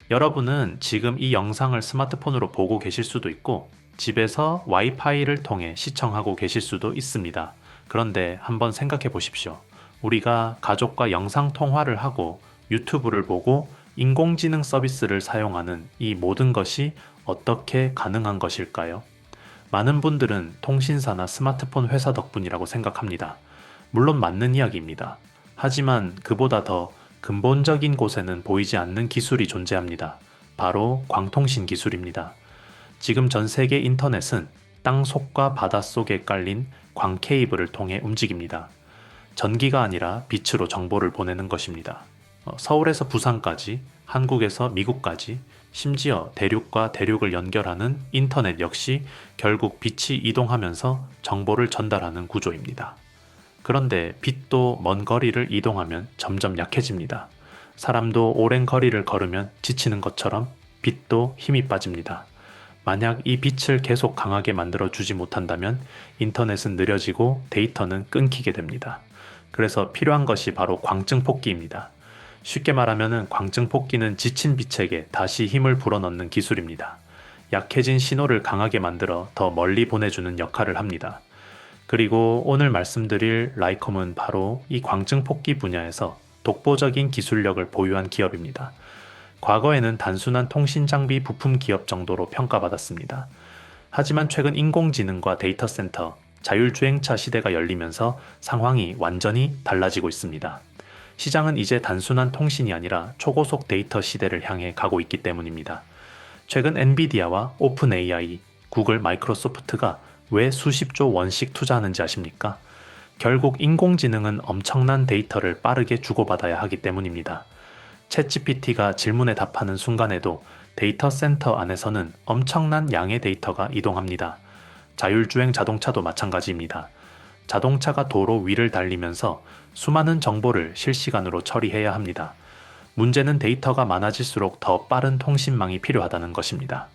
여러분은 지금 이 영상을 스마트폰으로 보고 계실 수도 있고 집에서 와이파이를 통해 시청하고 계실 수도 있습니다. 그런데 한번 생각해 보십시오. 우리가 가족과 영상 통화를 하고 유튜브를 보고 인공지능 서비스를 사용하는 이 모든 것이 어떻게 가능한 것일까요? 많은 분들은 통신사나 스마트폰 회사 덕분이라고 생각합니다. 물론 맞는 이야기입니다. 하지만 그보다 더 근본적인 곳에는 보이지 않는 기술이 존재합니다. 바로 광통신 기술입니다. 지금 전 세계 인터넷은 땅속과 바닷속에 깔린 광 케이블을 통해 움직입니다. 전기가 아니라 빛으로 정보를 보내는 것입니다. 서울에서 부산까지, 한국에서 미국까지, 심지어 대륙과 대륙을 연결하는 인터넷 역시 결국 빛이 이동하면서 정보를 전달하는 구조입니다. 그런데 빛도 먼 거리를 이동하면 점점 약해집니다. 사람도 오랜 거리를 걸으면 지치는 것처럼 빛도 힘이 빠집니다. 만약 이 빛을 계속 강하게 만들어 주지 못한다면 인터넷은 느려지고 데이터는 끊기게 됩니다. 그래서 필요한 것이 바로 광증폭기입니다. 쉽게 말하면 광증폭기는 지친 빛에게 다시 힘을 불어넣는 기술입니다. 약해진 신호를 강하게 만들어 더 멀리 보내주는 역할을 합니다. 그리고 오늘 말씀드릴 라이컴은 바로 이 광증폭기 분야에서 독보적인 기술력을 보유한 기업입니다. 과거에는 단순한 통신 장비 부품 기업 정도로 평가받았습니다. 하지만 최근 인공지능과 데이터 센터, 자율주행차 시대가 열리면서 상황이 완전히 달라지고 있습니다. 시장은 이제 단순한 통신이 아니라 초고속 데이터 시대를 향해 가고 있기 때문입니다. 최근 엔비디아와 오픈 AI, 구글, 마이크로소프트가 왜 수십조 원씩 투자하는지 아십니까? 결국 인공지능은 엄청난 데이터를 빠르게 주고받아야 하기 때문입니다. 챗GPT가 질문에 답하는 순간에도 데이터 센터 안에서는 엄청난 양의 데이터가 이동합니다. 자율주행 자동차도 마찬가지입니다. 자동차가 도로 위를 달리면서 수많은 정보를 실시간으로 처리해야 합니다. 문제는 데이터가 많아질수록 더 빠른 통신망이 필요하다는 것입니다.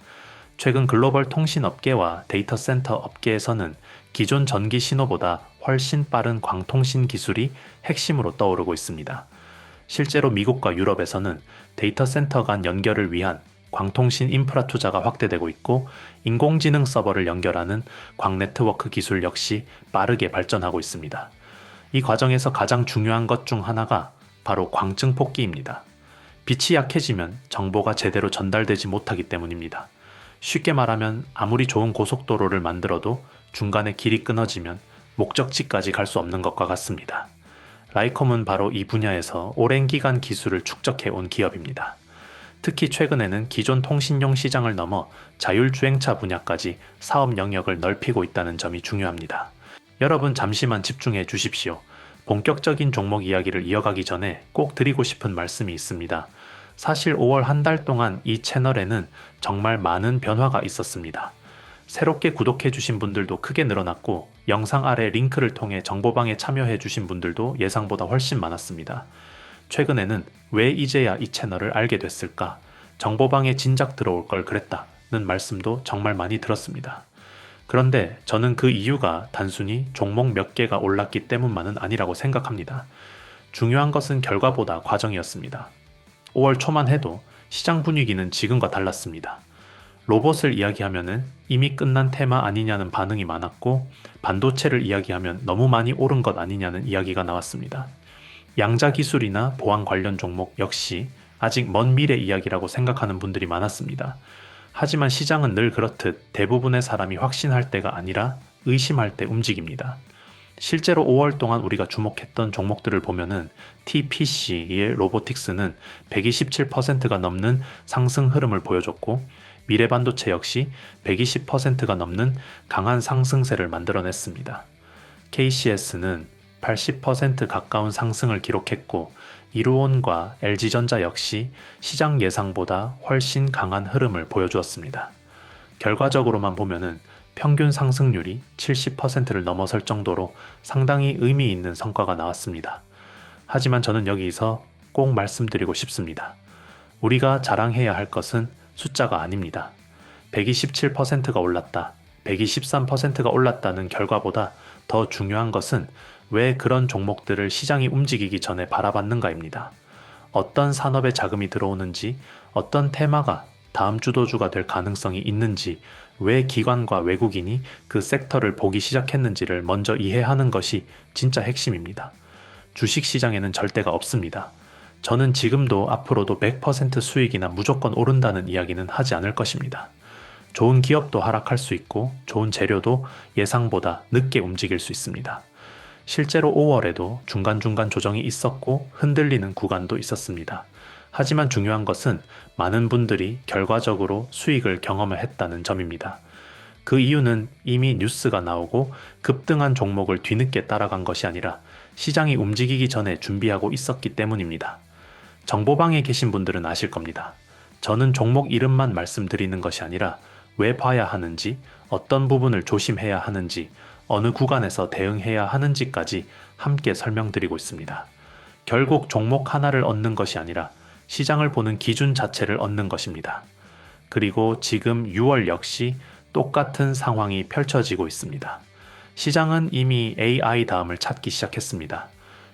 최근 글로벌 통신업계와 데이터 센터 업계에서는 기존 전기 신호보다 훨씬 빠른 광통신 기술이 핵심으로 떠오르고 있습니다. 실제로 미국과 유럽에서는 데이터 센터 간 연결을 위한 광통신 인프라 투자가 확대되고 있고 인공지능 서버를 연결하는 광 네트워크 기술 역시 빠르게 발전하고 있습니다. 이 과정에서 가장 중요한 것 중 하나가 바로 광증폭기입니다. 빛이 약해지면 정보가 제대로 전달되지 못하기 때문입니다. 쉽게 말하면 아무리 좋은 고속도로를 만들어도 중간에 길이 끊어지면 목적지까지 갈 수 없는 것과 같습니다. 라이컴은 바로 이 분야에서 오랜 기간 기술을 축적해 온 기업입니다. 특히 최근에는 기존 통신용 시장을 넘어 자율주행차 분야까지 사업 영역을 넓히고 있다는 점이 중요합니다. 여러분 잠시만 집중해 주십시오. 본격적인 종목 이야기를 이어가기 전에 꼭 드리고 싶은 말씀이 있습니다. 사실 5월 한 달 동안 이 채널에는 정말 많은 변화가 있었습니다. 새롭게 구독해 주신 분들도 크게 늘어났고 영상 아래 링크를 통해 정보방에 참여해 주신 분들도 예상보다 훨씬 많았습니다. 최근에는 왜 이제야 이 채널을 알게 됐을까? 정보방에 진작 들어올 걸 그랬다는 말씀도 정말 많이 들었습니다. 그런데 저는 그 이유가 단순히 종목 몇 개가 올랐기 때문만은 아니라고 생각합니다. 중요한 것은 결과보다 과정이었습니다. 5월 초만 해도 시장 분위기는 지금과 달랐습니다. 로봇을 이야기하면 이미 끝난 테마 아니냐는 반응이 많았고 반도체를 이야기하면 너무 많이 오른 것 아니냐는 이야기가 나왔습니다. 양자 기술이나 보안 관련 종목 역시 아직 먼 미래 이야기라고 생각하는 분들이 많았습니다. 하지만 시장은 늘 그렇듯 대부분의 사람이 확신할 때가 아니라 의심할 때 움직입니다. 실제로 5월 동안 우리가 주목했던 종목들을 보면은 TPC의 로보틱스는 127%가 넘는 상승 흐름을 보여줬고 미래반도체 역시 120%가 넘는 강한 상승세를 만들어냈습니다. KCS는 80% 가까운 상승을 기록했고 이루온과 LG전자 역시 시장 예상보다 훨씬 강한 흐름을 보여주었습니다. 결과적으로만 보면은 평균 상승률이 70%를 넘어설 정도로 상당히 의미 있는 성과가 나왔습니다. 하지만 저는 여기서 꼭 말씀드리고 싶습니다. 우리가 자랑해야 할 것은 숫자가 아닙니다. 127%가 올랐다, 123%가 올랐다는 결과보다 더 중요한 것은 왜 그런 종목들을 시장이 움직이기 전에 바라봤는가입니다. 어떤 산업에 자금이 들어오는지, 어떤 테마가 다음 주도주가 될 가능성이 있는지, 왜 기관과 외국인이 그 섹터를 보기 시작했는지를 먼저 이해하는 것이 진짜 핵심입니다. 주식 시장에는 절대가 없습니다. 저는 지금도 앞으로도 100% 수익이나 무조건 오른다는 이야기는 하지 않을 것입니다. 좋은 기업도 하락할 수 있고 좋은 재료도 예상보다 늦게 움직일 수 있습니다. 실제로 5월에도 중간중간 조정이 있었고 흔들리는 구간도 있었습니다. 하지만 중요한 것은 많은 분들이 결과적으로 수익을 경험을 했다는 점입니다. 그 이유는 이미 뉴스가 나오고 급등한 종목을 뒤늦게 따라간 것이 아니라 시장이 움직이기 전에 준비하고 있었기 때문입니다. 정보방에 계신 분들은 아실 겁니다. 저는 종목 이름만 말씀드리는 것이 아니라 왜 봐야 하는지, 어떤 부분을 조심해야 하는지, 어느 구간에서 대응해야 하는지까지 함께 설명드리고 있습니다. 결국 종목 하나를 얻는 것이 아니라 시장을 보는 기준 자체를 얻는 것입니다. 그리고 지금 6월 역시 똑같은 상황이 펼쳐지고 있습니다. 시장은 이미 AI 다음을 찾기 시작했습니다.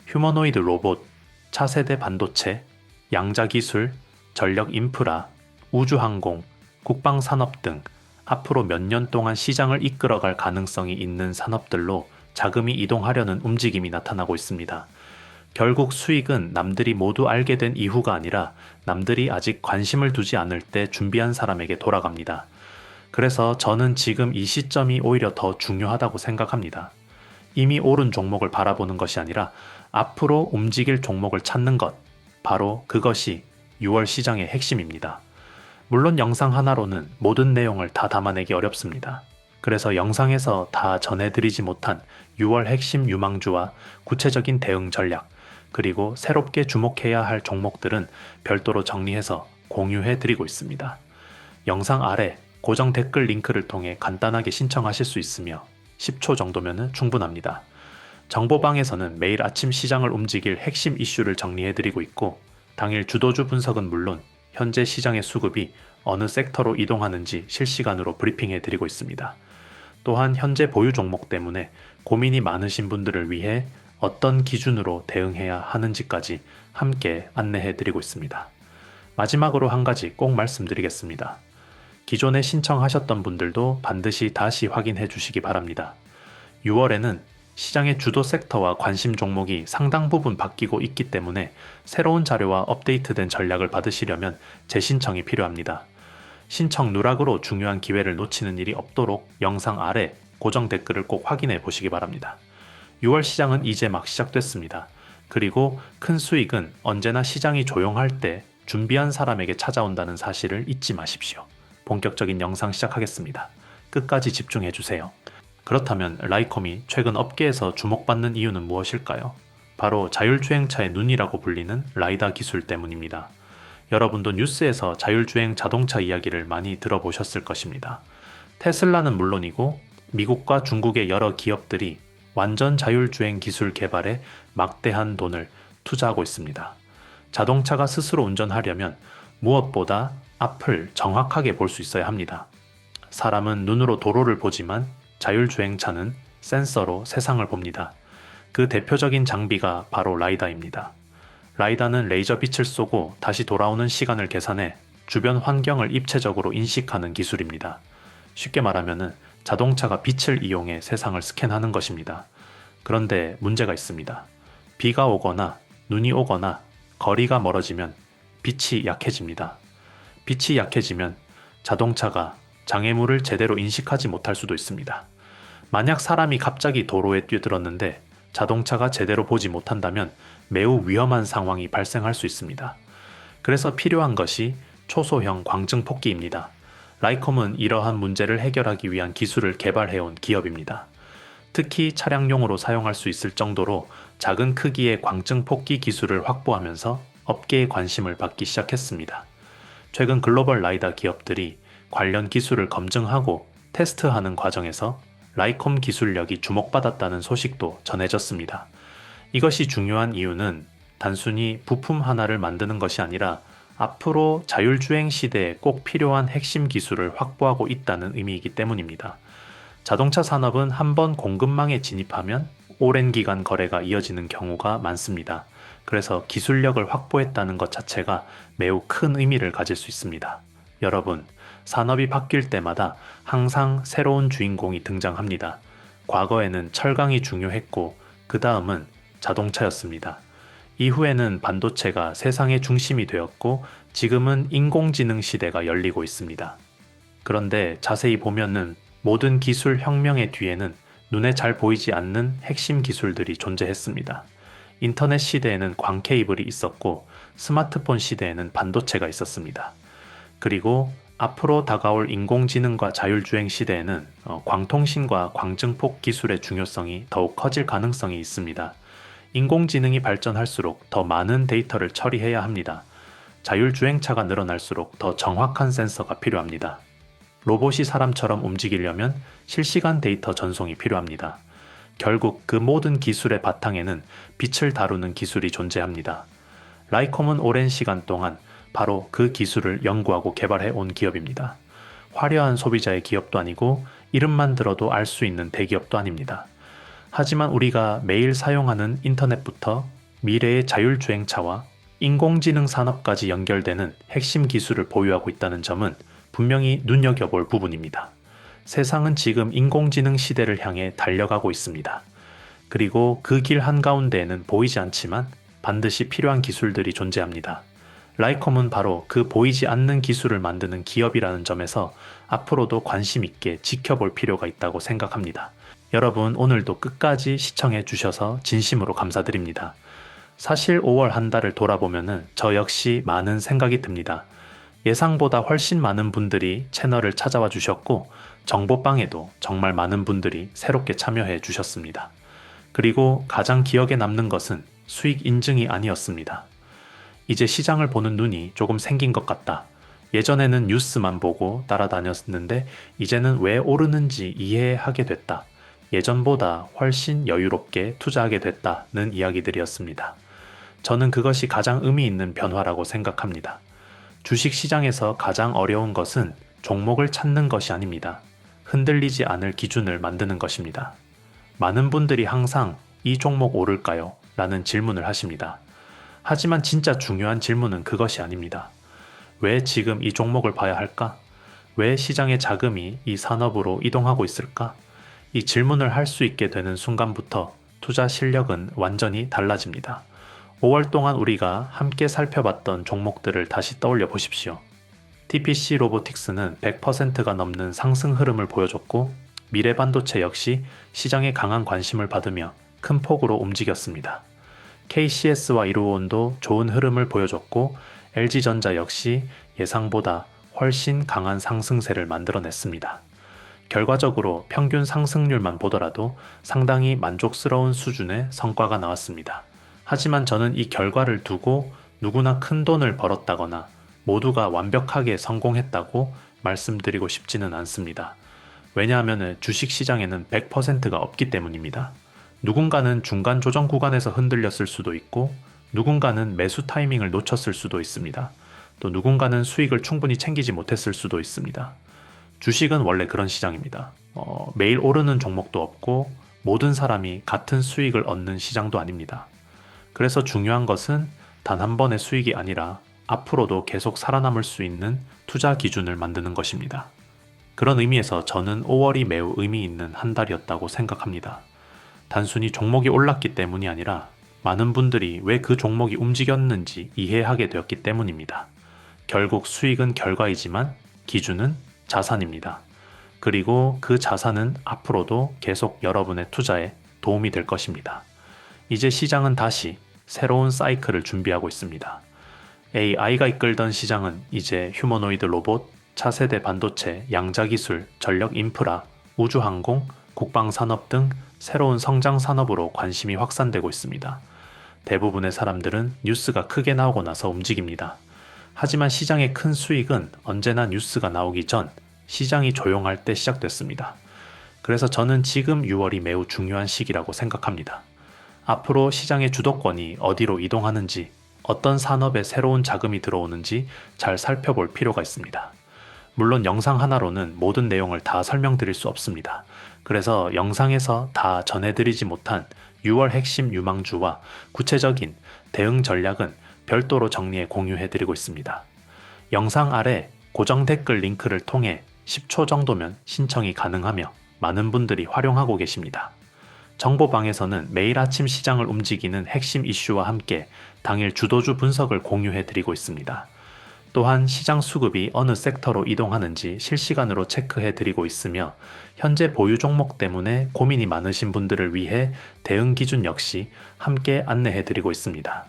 휴머노이드 로봇, 차세대 반도체, 양자기술, 전력 인프라, 우주항공, 국방산업 등 앞으로 몇 년 동안 시장을 이끌어갈 가능성이 있는 산업들로 자금이 이동하려는 움직임이 나타나고 있습니다. 결국 수익은 남들이 모두 알게 된 이후가 아니라 남들이 아직 관심을 두지 않을 때 준비한 사람에게 돌아갑니다. 그래서 저는 지금 이 시점이 오히려 더 중요하다고 생각합니다. 이미 오른 종목을 바라보는 것이 아니라 앞으로 움직일 종목을 찾는 것, 바로 그것이 6월 시장의 핵심입니다. 물론 영상 하나로는 모든 내용을 다 담아내기 어렵습니다. 그래서 영상에서 다 전해드리지 못한 6월 핵심 유망주와 구체적인 대응 전략, 그리고 새롭게 주목해야 할 종목들은 별도로 정리해서 공유해드리고 있습니다. 영상 아래 고정 댓글 링크를 통해 간단하게 신청하실 수 있으며 10초 정도면 충분합니다. 정보방에서는 매일 아침 시장을 움직일 핵심 이슈를 정리해드리고 있고 당일 주도주 분석은 물론 현재 시장의 수급이 어느 섹터로 이동하는지 실시간으로 브리핑해드리고 있습니다. 또한 현재 보유 종목 때문에 고민이 많으신 분들을 위해 어떤 기준으로 대응해야 하는지까지 함께 안내해드리고 있습니다. 마지막으로 한 가지 꼭 말씀드리겠습니다. 기존에 신청하셨던 분들도 반드시 다시 확인해 주시기 바랍니다. 6월에는 시장의 주도 섹터와 관심 종목이 상당 부분 바뀌고 있기 때문에 새로운 자료와 업데이트된 전략을 받으시려면 재신청이 필요합니다. 신청 누락으로 중요한 기회를 놓치는 일이 없도록 영상 아래 고정 댓글을 꼭 확인해 보시기 바랍니다. 6월 시장은 이제 막 시작됐습니다. 그리고 큰 수익은 언제나 시장이 조용할 때 준비한 사람에게 찾아온다는 사실을 잊지 마십시오. 본격적인 영상 시작하겠습니다. 끝까지 집중해 주세요. 그렇다면 라이콤이 최근 업계에서 주목받는 이유는 무엇일까요? 바로 자율주행차의 눈이라고 불리는 라이다 기술 때문입니다. 여러분도 뉴스에서 자율주행 자동차 이야기를 많이 들어보셨을 것입니다. 테슬라는 물론이고 미국과 중국의 여러 기업들이 완전 자율주행 기술 개발에 막대한 돈을 투자하고 있습니다. 자동차가 스스로 운전하려면 무엇보다 앞을 정확하게 볼 수 있어야 합니다. 사람은 눈으로 도로를 보지만 자율주행차는 센서로 세상을 봅니다. 그 대표적인 장비가 바로 라이다입니다. 라이다는 레이저 빛을 쏘고 다시 돌아오는 시간을 계산해 주변 환경을 입체적으로 인식하는 기술입니다. 쉽게 말하면 자동차가 빛을 이용해 세상을 스캔하는 것입니다. 그런데 문제가 있습니다. 비가 오거나 눈이 오거나 거리가 멀어지면 빛이 약해집니다. 빛이 약해지면 자동차가 장애물을 제대로 인식하지 못할 수도 있습니다. 만약 사람이 갑자기 도로에 뛰어들었는데 자동차가 제대로 보지 못한다면 매우 위험한 상황이 발생할 수 있습니다. 그래서 필요한 것이 초소형 광증폭기입니다. 라이콤은 이러한 문제를 해결하기 위한 기술을 개발해온 기업입니다. 특히 차량용으로 사용할 수 있을 정도로 작은 크기의 광증폭기 기술을 확보하면서 업계의 관심을 받기 시작했습니다. 최근 글로벌 라이다 기업들이 관련 기술을 검증하고 테스트하는 과정에서 라이콤 기술력이 주목받았다는 소식도 전해졌습니다. 이것이 중요한 이유는 단순히 부품 하나를 만드는 것이 아니라 앞으로 자율주행 시대에 꼭 필요한 핵심 기술을 확보하고 있다는 의미이기 때문입니다. 자동차 산업은 한번 공급망에 진입하면 오랜 기간 거래가 이어지는 경우가 많습니다. 그래서 기술력을 확보했다는 것 자체가 매우 큰 의미를 가질 수 있습니다. 여러분, 산업이 바뀔 때마다 항상 새로운 주인공이 등장합니다. 과거에는 철강이 중요했고, 그 다음은 자동차였습니다. 이후에는 반도체가 세상의 중심이 되었고, 지금은 인공지능 시대가 열리고 있습니다. 그런데 자세히 보면은 모든 기술 혁명의 뒤에는 눈에 잘 보이지 않는 핵심 기술들이 존재했습니다. 인터넷 시대에는 광 케이블이 있었고, 스마트폰 시대에는 반도체가 있었습니다. 그리고 앞으로 다가올 인공지능과 자율주행 시대에는 광통신과 광증폭 기술의 중요성이 더욱 커질 가능성이 있습니다. 인공지능이 발전할수록 더 많은 데이터를 처리해야 합니다. 자율주행차가 늘어날수록 더 정확한 센서가 필요합니다. 로봇이 사람처럼 움직이려면 실시간 데이터 전송이 필요합니다. 결국 그 모든 기술의 바탕에는 빛을 다루는 기술이 존재합니다. 라이콤은 오랜 시간 동안 바로 그 기술을 연구하고 개발해 온 기업입니다. 화려한 소비자의 기업도 아니고 이름만 들어도 알 수 있는 대기업도 아닙니다. 하지만 우리가 매일 사용하는 인터넷부터 미래의 자율주행차와 인공지능 산업까지 연결되는 핵심 기술을 보유하고 있다는 점은 분명히 눈여겨볼 부분입니다. 세상은 지금 인공지능 시대를 향해 달려가고 있습니다. 그리고 그 길 한가운데에는 보이지 않지만 반드시 필요한 기술들이 존재합니다. 라이콤은 바로 그 보이지 않는 기술을 만드는 기업이라는 점에서 앞으로도 관심 있게 지켜볼 필요가 있다고 생각합니다. 여러분, 오늘도 끝까지 시청해 주셔서 진심으로 감사드립니다. 사실 5월 한 달을 돌아보면은 저 역시 많은 생각이 듭니다. 예상보다 훨씬 많은 분들이 채널을 찾아와 주셨고, 정보방에도 정말 많은 분들이 새롭게 참여해 주셨습니다. 그리고 가장 기억에 남는 것은 수익 인증이 아니었습니다. 이제 시장을 보는 눈이 조금 생긴 것 같다. 예전에는 뉴스만 보고 따라다녔는데 이제는 왜 오르는지 이해하게 됐다. 예전보다 훨씬 여유롭게 투자하게 됐다는 이야기들이었습니다. 저는 그것이 가장 의미 있는 변화라고 생각합니다. 주식 시장에서 가장 어려운 것은 종목을 찾는 것이 아닙니다. 흔들리지 않을 기준을 만드는 것입니다. 많은 분들이 항상 이 종목 오를까요? 라는 질문을 하십니다. 하지만 진짜 중요한 질문은 그것이 아닙니다. 왜 지금 이 종목을 봐야 할까? 왜 시장의 자금이 이 산업으로 이동하고 있을까? 이 질문을 할 수 있게 되는 순간부터 투자 실력은 완전히 달라집니다. 5월 동안 우리가 함께 살펴봤던 종목들을 다시 떠올려 보십시오. TPC 로보틱스는 100%가 넘는 상승 흐름을 보여줬고, 미래반도체 역시 시장의 강한 관심을 받으며 큰 폭으로 움직였습니다. KCS와 이루온도 좋은 흐름을 보여줬고, LG전자 역시 예상보다 훨씬 강한 상승세를 만들어냈습니다. 결과적으로 평균 상승률만 보더라도 상당히 만족스러운 수준의 성과가 나왔습니다. 하지만 저는 이 결과를 두고 누구나 큰 돈을 벌었다거나 모두가 완벽하게 성공했다고 말씀드리고 싶지는 않습니다. 왜냐하면 주식시장에는 100%가 없기 때문입니다. 누군가는 중간 조정 구간에서 흔들렸을 수도 있고, 누군가는 매수 타이밍을 놓쳤을 수도 있습니다. 또 누군가는 수익을 충분히 챙기지 못했을 수도 있습니다. 주식은 원래 그런 시장입니다. 매일 오르는 종목도 없고 모든 사람이 같은 수익을 얻는 시장도 아닙니다. 그래서 중요한 것은 단 한 번의 수익이 아니라 앞으로도 계속 살아남을 수 있는 투자 기준을 만드는 것입니다. 그런 의미에서 저는 5월이 매우 의미 있는 한 달이었다고 생각합니다. 단순히 종목이 올랐기 때문이 아니라 많은 분들이 왜 그 종목이 움직였는지 이해하게 되었기 때문입니다. 결국 수익은 결과이지만 기준은 자산입니다. 그리고 그 자산은 앞으로도 계속 여러분의 투자에 도움이 될 것입니다. 이제 시장은 다시 새로운 사이클을 준비하고 있습니다. AI가 이끌던 시장은 이제 휴머노이드 로봇, 차세대 반도체, 양자기술, 전력 인프라, 우주항공, 국방산업 등 새로운 성장 산업으로 관심이 확산되고 있습니다. 대부분의 사람들은 뉴스가 크게 나오고 나서 움직입니다. 하지만 시장의 큰 수익은 언제나 뉴스가 나오기 전 시장이 조용할 때 시작됐습니다. 그래서 저는 지금 6월이 매우 중요한 시기라고 생각합니다. 앞으로 시장의 주도권이 어디로 이동하는지, 어떤 산업에 새로운 자금이 들어오는지 잘 살펴볼 필요가 있습니다. 물론 영상 하나로는 모든 내용을 다 설명드릴 수 없습니다. 그래서 영상에서 다 전해드리지 못한 6월 핵심 유망주와 구체적인 대응 전략은 별도로 정리해 공유해드리고 있습니다. 영상 아래 고정 댓글 링크를 통해 10초 정도면 신청이 가능하며 많은 분들이 활용하고 계십니다. 정보방에서는 매일 아침 시장을 움직이는 핵심 이슈와 함께 당일 주도주 분석을 공유해드리고 있습니다. 또한 시장 수급이 어느 섹터로 이동하는지 실시간으로 체크해드리고 있으며 현재 보유 종목 때문에 고민이 많으신 분들을 위해 대응 기준 역시 함께 안내해드리고 있습니다.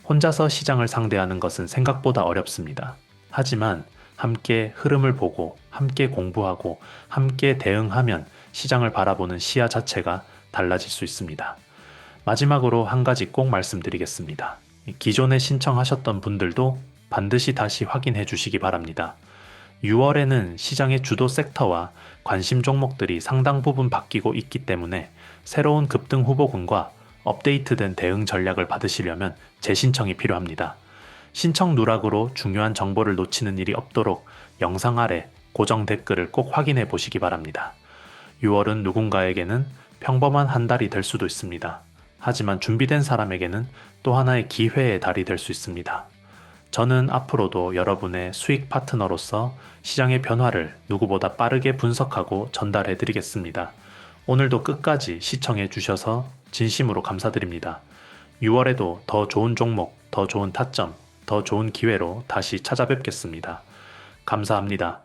혼자서 시장을 상대하는 것은 생각보다 어렵습니다. 하지만 함께 흐름을 보고 함께 공부하고 함께 대응하면 시장을 바라보는 시야 자체가 달라질 수 있습니다. 마지막으로 한 가지 꼭 말씀드리겠습니다. 기존에 신청하셨던 분들도 반드시 다시 확인해 주시기 바랍니다. 6월에는 시장의 주도 섹터와 관심 종목들이 상당 부분 바뀌고 있기 때문에 새로운 급등 후보군과 업데이트된 대응 전략을 받으시려면 재신청이 필요합니다. 신청 누락으로 중요한 정보를 놓치는 일이 없도록 영상 아래 고정 댓글을 꼭 확인해 보시기 바랍니다. 6월은 누군가에게는 평범한 한 달이 될 수도 있습니다. 하지만 준비된 사람에게는 또 하나의 기회의 달이 될 수 있습니다. 저는 앞으로도 여러분의 수익 파트너로서 시장의 변화를 누구보다 빠르게 분석하고 전달해 드리겠습니다. 오늘도 끝까지 시청해 주셔서 진심으로 감사드립니다. 6월에도 더 좋은 종목, 더 좋은 타점, 더 좋은 기회로 다시 찾아뵙겠습니다. 감사합니다.